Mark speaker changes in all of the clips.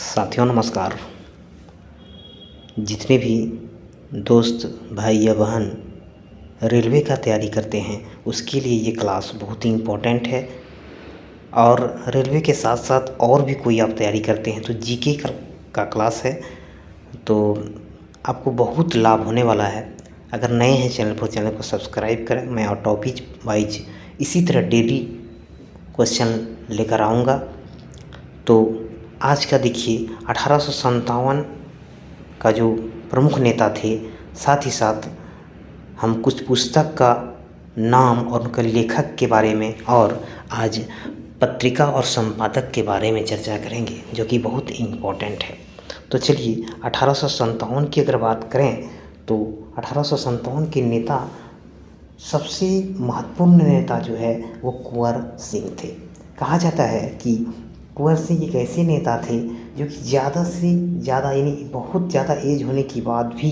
Speaker 1: साथियों नमस्कार। जितने भी दोस्त भाई या बहन रेलवे का तैयारी करते हैं उसके लिए ये क्लास बहुत ही इम्पोर्टेंट है। और रेलवे के साथ साथ और भी कोई आप तैयारी करते हैं तो जीके का क्लास है, तो आपको बहुत लाभ होने वाला है। अगर नए हैं चैनल को सब्सक्राइब करें। मैं और टॉपिक वाइज इसी तरह डेली क्वेश्चन लेकर आऊँगा। तो आज का देखिए 1857 का जो प्रमुख नेता थे, साथ ही साथ हम कुछ पुस्तक का नाम और उनके लेखक के बारे में और आज पत्रिका और संपादक के बारे में चर्चा करेंगे, जो कि बहुत इम्पोर्टेंट है। तो चलिए 1857 की अगर बात करें तो 1857 के नेता, सबसे महत्वपूर्ण नेता जो है वो कुंवर सिंह थे। कहा जाता है कि कुंवर सिंह एक ऐसे नेता थे जो कि ज़्यादा से ज़्यादा यानी बहुत ज़्यादा एज होने के बाद भी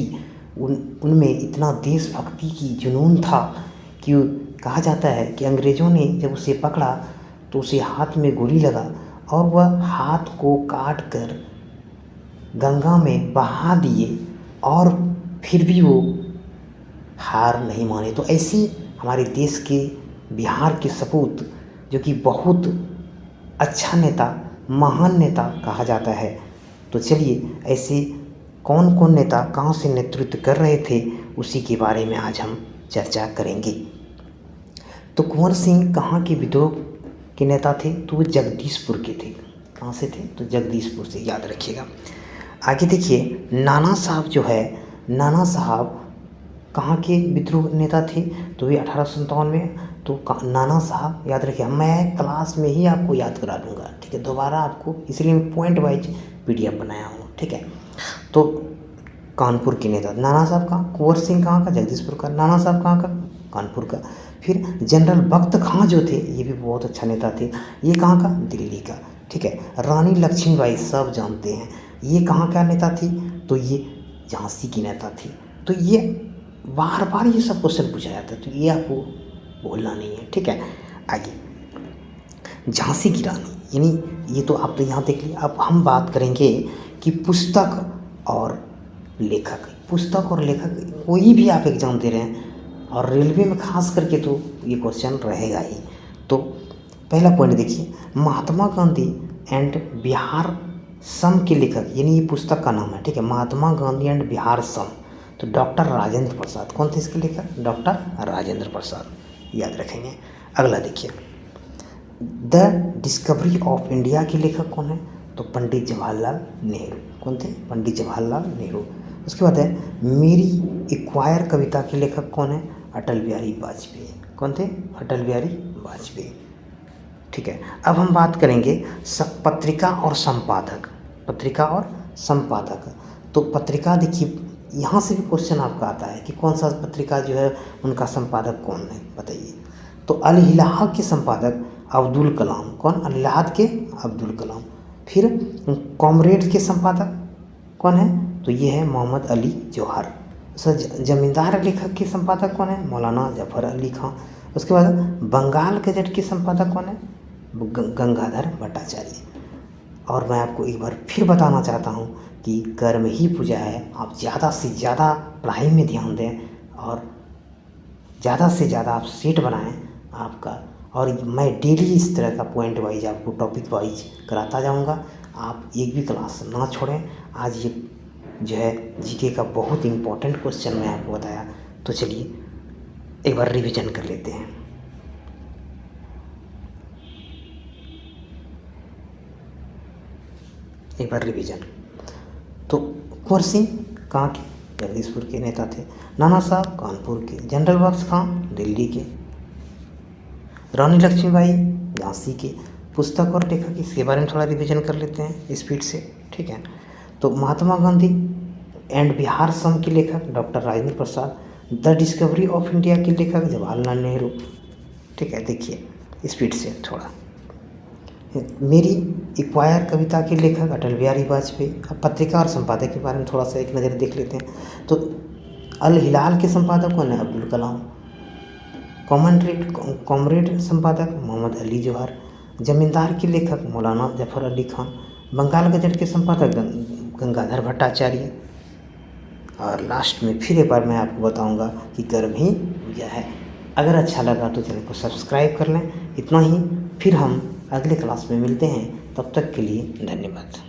Speaker 1: उनमें इतना देशभक्ति की जुनून था कि कहा जाता है कि अंग्रेज़ों ने जब उसे पकड़ा तो उसे हाथ में गोली लगा और वह हाथ को काट कर गंगा में बहा दिए और फिर भी वो हार नहीं माने। तो ऐसे हमारे देश के बिहार के सपूत, जो कि बहुत अच्छा नेता, महान नेता कहा जाता है। तो चलिए ऐसे कौन कौन नेता कहाँ से नेतृत्व कर रहे थे उसी के बारे में आज हम चर्चा करेंगे। तो कुंवर सिंह कहाँ के विद्रोह के नेता थे? तो वो जगदीशपुर के थे। कहाँ से थे? तो जगदीशपुर से, याद रखिएगा। आगे देखिए नाना साहब जो है, नाना साहब कहाँ के विद्रोह नेता थे? तो ये 1857 में। तो नाना साहब याद रखिए, मैं क्लास में ही आपको याद करा दूंगा, ठीक है, दोबारा आपको, इसलिए मैं पॉइंट वाइज पीडीएफ बनाया हूँ, ठीक है। तो कानपुर के नेता नाना साहब कहाँ? कुंवर सिंह कहाँ का? जगदीशपुर का। नाना साहब कहाँ का? कानपुर का। फिर जनरल बख्त खां जो थे, ये भी बहुत अच्छा नेता थे। ये कहाँ का? दिल्ली का, ठीक है। रानी लक्ष्मीबाई सब जानते हैं, ये कहाँ का नेता थी? तो ये झांसी की नेता थी। तो ये बार बार ये सब क्वेश्चन पूछा जाता है, तो ये आपको बोलना नहीं है, ठीक है। आगे झांसी की रानी, यानी ये तो आप तो यहाँ देख लिए। अब हम बात करेंगे कि पुस्तक और लेखक। पुस्तक और लेखक, कोई भी आप एग्जाम दे रहे हैं और रेलवे में खास करके तो ये क्वेश्चन रहेगा ही। तो पहला पॉइंट देखिए, महात्मा गांधी एंड बिहार सम के लेखक, यानी ये पुस्तक का नाम है, ठीक है, महात्मा गांधी एंड बिहार सम। तो डॉक्टर राजेंद्र प्रसाद, कौन थे इसके लेखक? डॉक्टर राजेंद्र प्रसाद, याद रखेंगे। अगला देखिए, द डिस्कवरी ऑफ इंडिया के लेखक कौन है? तो पंडित जवाहरलाल नेहरू। कौन थे? पंडित जवाहरलाल नेहरू। उसके बाद है मेरी एक्वायर कविता के लेखक कौन है? अटल बिहारी वाजपेयी। कौन थे? अटल बिहारी वाजपेयी, ठीक है। अब हम बात करेंगे पत्रिका और संपादक। पत्रिका और संपादक, तो पत्रिका देखिए, यहाँ से भी क्वेश्चन आपका आता है कि कौन सा पत्रिका जो है उनका संपादक कौन है, बताइए। तो अल इलाहा के संपादक अब्दुल कलाम। कौन? अल इलाहाद के अब्दुल कलाम। फिर कॉमरेड के संपादक कौन है? तो ये है मोहम्मद अली जौहर। जमींदार लेखक के संपादक कौन है? मौलाना जफर अली खां। उसके बाद बंगाल गजट के संपादक कौन है? गंगाधर भट्टाचार्य। और मैं आपको एक बार फिर बताना चाहता हूँ कि कर्म ही पूजा है। आप ज़्यादा से ज़्यादा पढ़ाई में ध्यान दें और ज़्यादा से ज़्यादा आप सेट बनाएं आपका। और मैं डेली इस तरह का पॉइंट वाइज आपको टॉपिक वाइज कराता जाऊंगा। आप एक भी क्लास ना छोड़ें। आज ये जो है जीके का बहुत इम्पोर्टेंट क्वेश्चन मैं आपको बताया। तो चलिए एक बार रिवीजन कर लेते हैं। एक बार रिवीजन। तो कुंवर सिंह कहाँ के? जगदीशपुर के नेता थे। नाना साहब कानपुर के। जनरल बख्त खां दिल्ली के। रानी लक्ष्मीबाई झांसी के। पुस्तक और लेखक, इसके बारे में थोड़ा रिवीजन कर लेते हैं स्पीड से, ठीक है। तो महात्मा गांधी एंड बिहार सम के लेखक doctor Rajendra Prasad. The discovery of India के लेखक जवाहरलाल नेहरू, ठीक है। देखिए स्पीड से थोड़ा। मेरी एक्वायर कविता के लेखक अटल बिहारी वाजपेयी। अब पत्रिका और संपादक के बारे में थोड़ा सा एक नज़र देख लेते हैं। तो अल हिलाल के संपादक कौन है? अब्दुल कलाम। कॉमरेड संपादक मोहम्मद अली जौहर। जमींदार के लेखक मौलाना जफर अली खान। बंगाल गजट के संपादक गंगाधर भट्टाचार्य। और लास्ट में फिर एक बार मैं आपको बताऊंगा कि गर्भ ही पूजा है। अगर अच्छा लगा तो चैनल को सब्सक्राइब कर लें। इतना ही, फिर हम अगले क्लास में मिलते हैं। तब तक के लिए धन्यवाद।